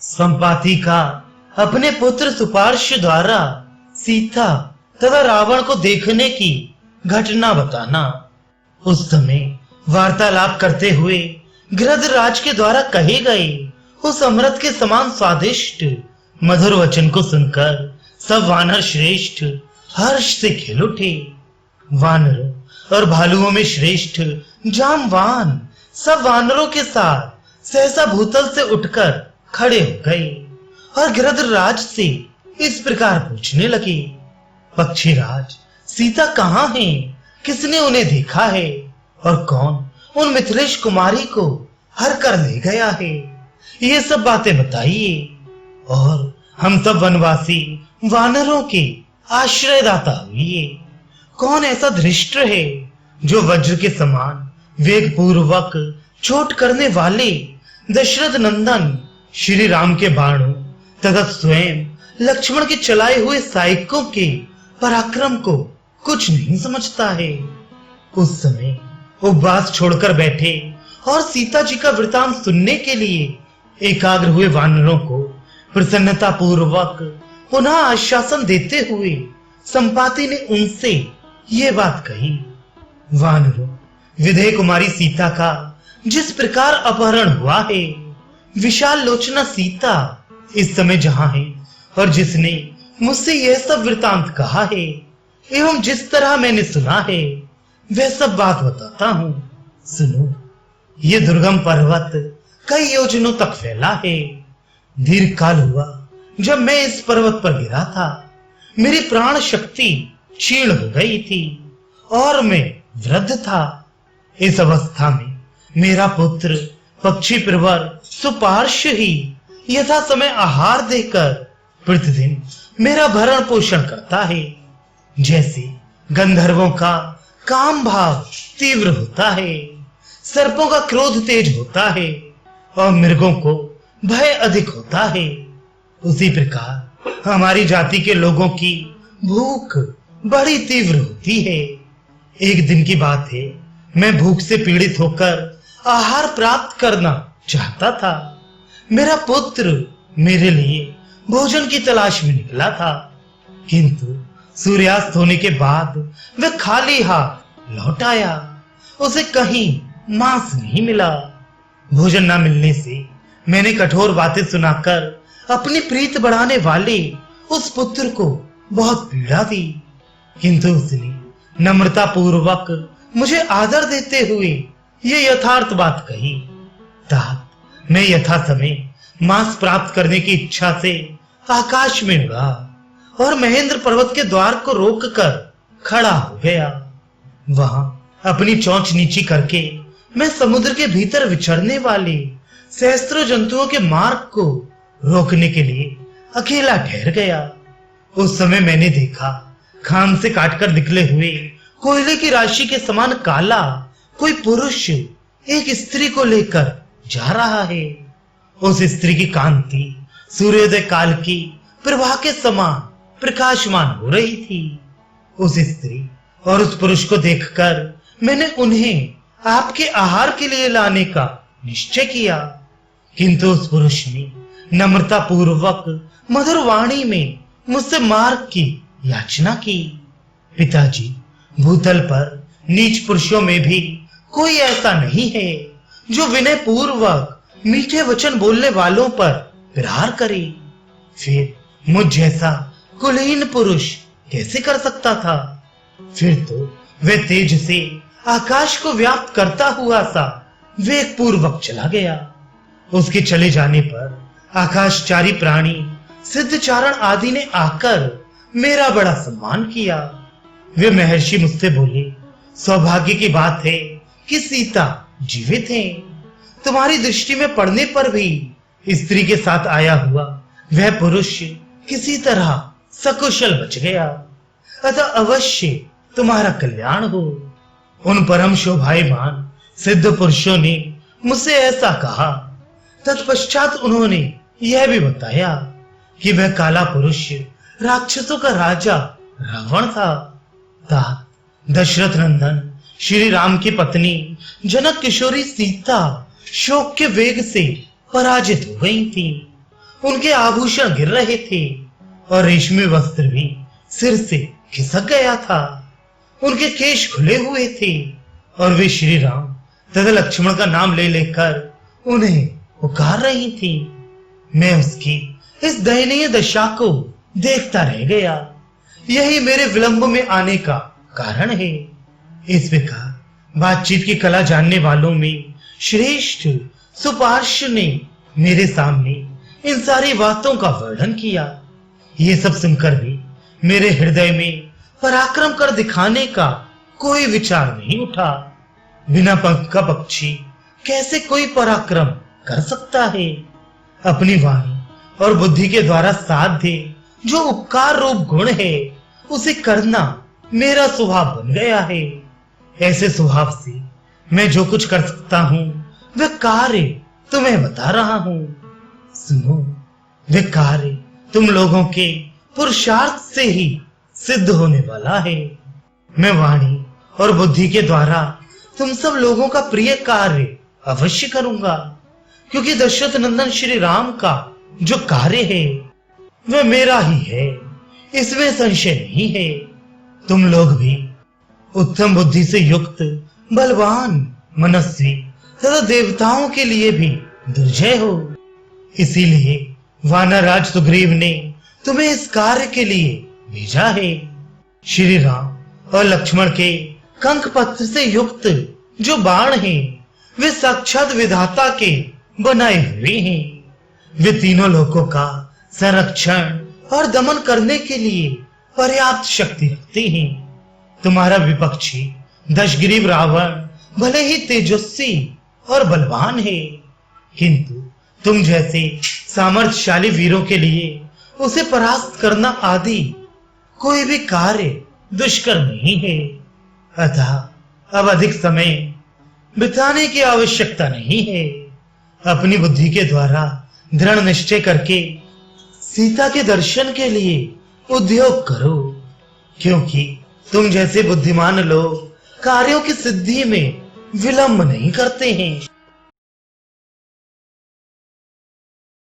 संपाति का अपने पुत्र सुपार्श्व द्वारा सीता तथा रावण को देखने की घटना बताना। उस समय वार्तालाप करते हुए गृहराज के द्वारा कहे गए उस अमृत के समान स्वादिष्ट मधुर वचन को सुनकर सब वानर श्रेष्ठ हर्ष से खिल उठे। वानरों और भालुओं में श्रेष्ठ जामवान सब वानरों के साथ सहसा भूतल से उठकर खड़े हो गए और गृहराज से इस प्रकार पूछने लगे, पक्षीराज, सीता कहाँ है? किसने उन्हें देखा है और कौन उन मिथिलेश कुमारी को हर कर ले गया है? ये सब बातें बताइए और हम सब वनवासी वानरों के आश्रयदाता हुए। कौन ऐसा धृष्ट है जो वज्र के समान वेग पूर्वक चोट करने वाले दशरथ नंदन श्री राम के बाणों तथा स्वयं लक्ष्मण के चलाए हुए सैनिकों के पराक्रम को कुछ नहीं समझता है? उस समय उपवास छोड़कर बैठे और सीता जी का वृतांत सुनने के लिए एकाग्र हुए वानरों को प्रसन्नता पूर्वक पुनः आश्वासन देते हुए संपाति ने उनसे ये बात कही, वानरों, विदेह कुमारी सीता का जिस प्रकार अपहरण हुआ है, विशाल लोचना सीता इस समय जहां है और जिसने मुझसे यह सब वृतांत कहा है एवं जिस तरह मैंने सुना है वह सब बात बताता हूं। सुनो, ये दुर्गम पर्वत कई योजनों तक फैला है। दीर्घ काल हुआ जब मैं इस पर्वत पर गिरा था, मेरी प्राण शक्ति क्षीण हो गई थी और मैं वृद्ध था। इस अवस्था में मेरा पुत्र पक्षी प्रवर सुपार्श्व ही यथा समय आहार देकर प्रतिदिन मेरा भरण पोषण करता है। जैसे गंधर्वों का काम भाव तीव्र होता है, सर्पों का क्रोध तेज होता है और मृगों को भय अधिक होता है, उसी प्रकार हमारी जाति के लोगों की भूख बड़ी तीव्र होती है। एक दिन की बात है, मैं भूख से पीड़ित होकर आहार प्राप्त करना चाहता था। मेरा पुत्र मेरे लिए भोजन की तलाश में निकला था, किंतु सूर्यास्त होने के बाद वह खाली हाथ लौट आया। उसे कहीं मांस नहीं मिला। भोजन न मिलने से मैंने कठोर बातें सुनाकर अपनी प्रीत बढ़ाने वाले उस पुत्र को बहुत पीड़ा दी, किंतु उसने नम्रता पूर्वक मुझे आदर देते हुए ये यथार्थ बात कही, तात मैं यथा समय मांस प्राप्त करने की इच्छा से आकाश में उड़ा और महेंद्र पर्वत के द्वार को रोककर खड़ा हो गया। वहां अपनी चोंच नीची करके मैं समुद्र के भीतर विचरने वाले सहस्त्रों जंतुओं के मार्ग को रोकने के लिए अकेला ठहर गया। उस समय मैंने देखा, खान से काटकर निकले हुए कोयले की राशि के समान काला कोई पुरुष एक स्त्री को लेकर जा रहा है। उस स्त्री की कांति सूर्योदय काल की प्रभा के समान प्रकाशमान हो रही थी। उस स्त्री और उस पुरुष को देखकर मैंने उन्हें आपके आहार के लिए लाने का निश्चय किया, किंतु उस पुरुष ने नम्रता पूर्वक मधुर वाणी में मुझसे मार्ग की याचना की। पिताजी, भूतल पर नीच पुरुषों में भी कोई ऐसा नहीं है जो विनय पूर्वक मीठे वचन बोलने वालों पर प्रहार करे। फिर मुझ जैसा कुलीन पुरुष कैसे कर सकता था? फिर तो वह तेज से आकाश को व्याप्त करता हुआ सा वेग पूर्वक चला गया। उसके चले जाने पर आकाशचारी प्राणी सिद्धचारण आदि ने आकर मेरा बड़ा सम्मान किया। वे महर्षि मुझसे बोले, सौभाग्य की बात है कि सीता जीवित है। तुम्हारी दृष्टि में पड़ने पर भी स्त्री के साथ आया हुआ वह पुरुष किसी तरह सकुशल बच गया, अतः अवश्य तुम्हारा कल्याण हो। उन परम शोभायमान सिद्ध पुरुषों ने मुझसे ऐसा कहा। तत्पश्चात उन्होंने यह भी बताया कि वह काला पुरुष राक्षसों का राजा रावण था। दशरथ नंदन श्री राम की पत्नी जनक किशोरी सीता शोक के वेग से पराजित हो गई थी उनके आभूषण गिर रहे थे और रेशमी वस्त्र भी सिर से खिसक गया था। उनके केश खुले हुए थे और वे श्री राम तथा लक्ष्मण का नाम ले लेकर उन्हें पुकार रही थी। मैं उसकी इस दयनीय दशा को देखता रह गया। यही मेरे विलंब में आने का कारण है। इस प्रकार बातचीत की कला जानने वालों में श्रेष्ठ सुपार्श्व ने मेरे सामने इन सारी बातों का वर्णन किया। ये सब सुनकर भी मेरे हृदय में पराक्रम कर दिखाने का कोई विचार नहीं उठा। बिना पंख का पक्षी कैसे कोई पराक्रम कर सकता है? अपनी वाणी और बुद्धि के द्वारा साध्य जो उपकार रूप गुण है उसे करना मेरा स्वभाव बन गया है। ऐसे स्वभाव से मैं जो कुछ कर सकता हूँ वह कार्य तुम्हें बता रहा हूँ। सुनो, वह कार्य तुम लोगों के पुरुषार्थ से ही सिद्ध होने वाला है। मैं वाणी और बुद्धि के द्वारा तुम सब लोगों का प्रिय कार्य अवश्य करूंगा, क्योंकि दशरथ नंदन श्री राम का जो कार्य है वह मेरा ही है, इसमें संशय नहीं है। तुम लोग भी उत्तम बुद्धि से युक्त, बलवान, मनस्वी तथा देवताओं के लिए भी दुर्जय हो। इसीलिए वानरराज सुग्रीव ने तुम्हें इस कार्य के लिए भेजा है। श्री राम और लक्ष्मण के कंक पत्र से युक्त जो बाण हैं, वे साक्षात विधाता के बनाए हुए हैं। वे तीनों लोकों का संरक्षण और दमन करने के लिए पर्याप्त शक्ति रखते हैं। तुम्हारा विपक्षी दशग्रीव रावण भले ही तेजस्वी और बलवान है, किंतु तुम जैसे सामर्थ्यशाली वीरों के लिए उसे परास्त करना आदि कोई भी कार्य दुष्कर नहीं है। अतः अब अधिक समय बिताने की आवश्यकता नहीं है। अपनी बुद्धि के द्वारा दृढ़ निश्चय करके सीता के दर्शन के लिए उद्योग करो, क्योंकि तुम जैसे बुद्धिमान लोग कार्यों की सिद्धि में विलंब नहीं करते हैं।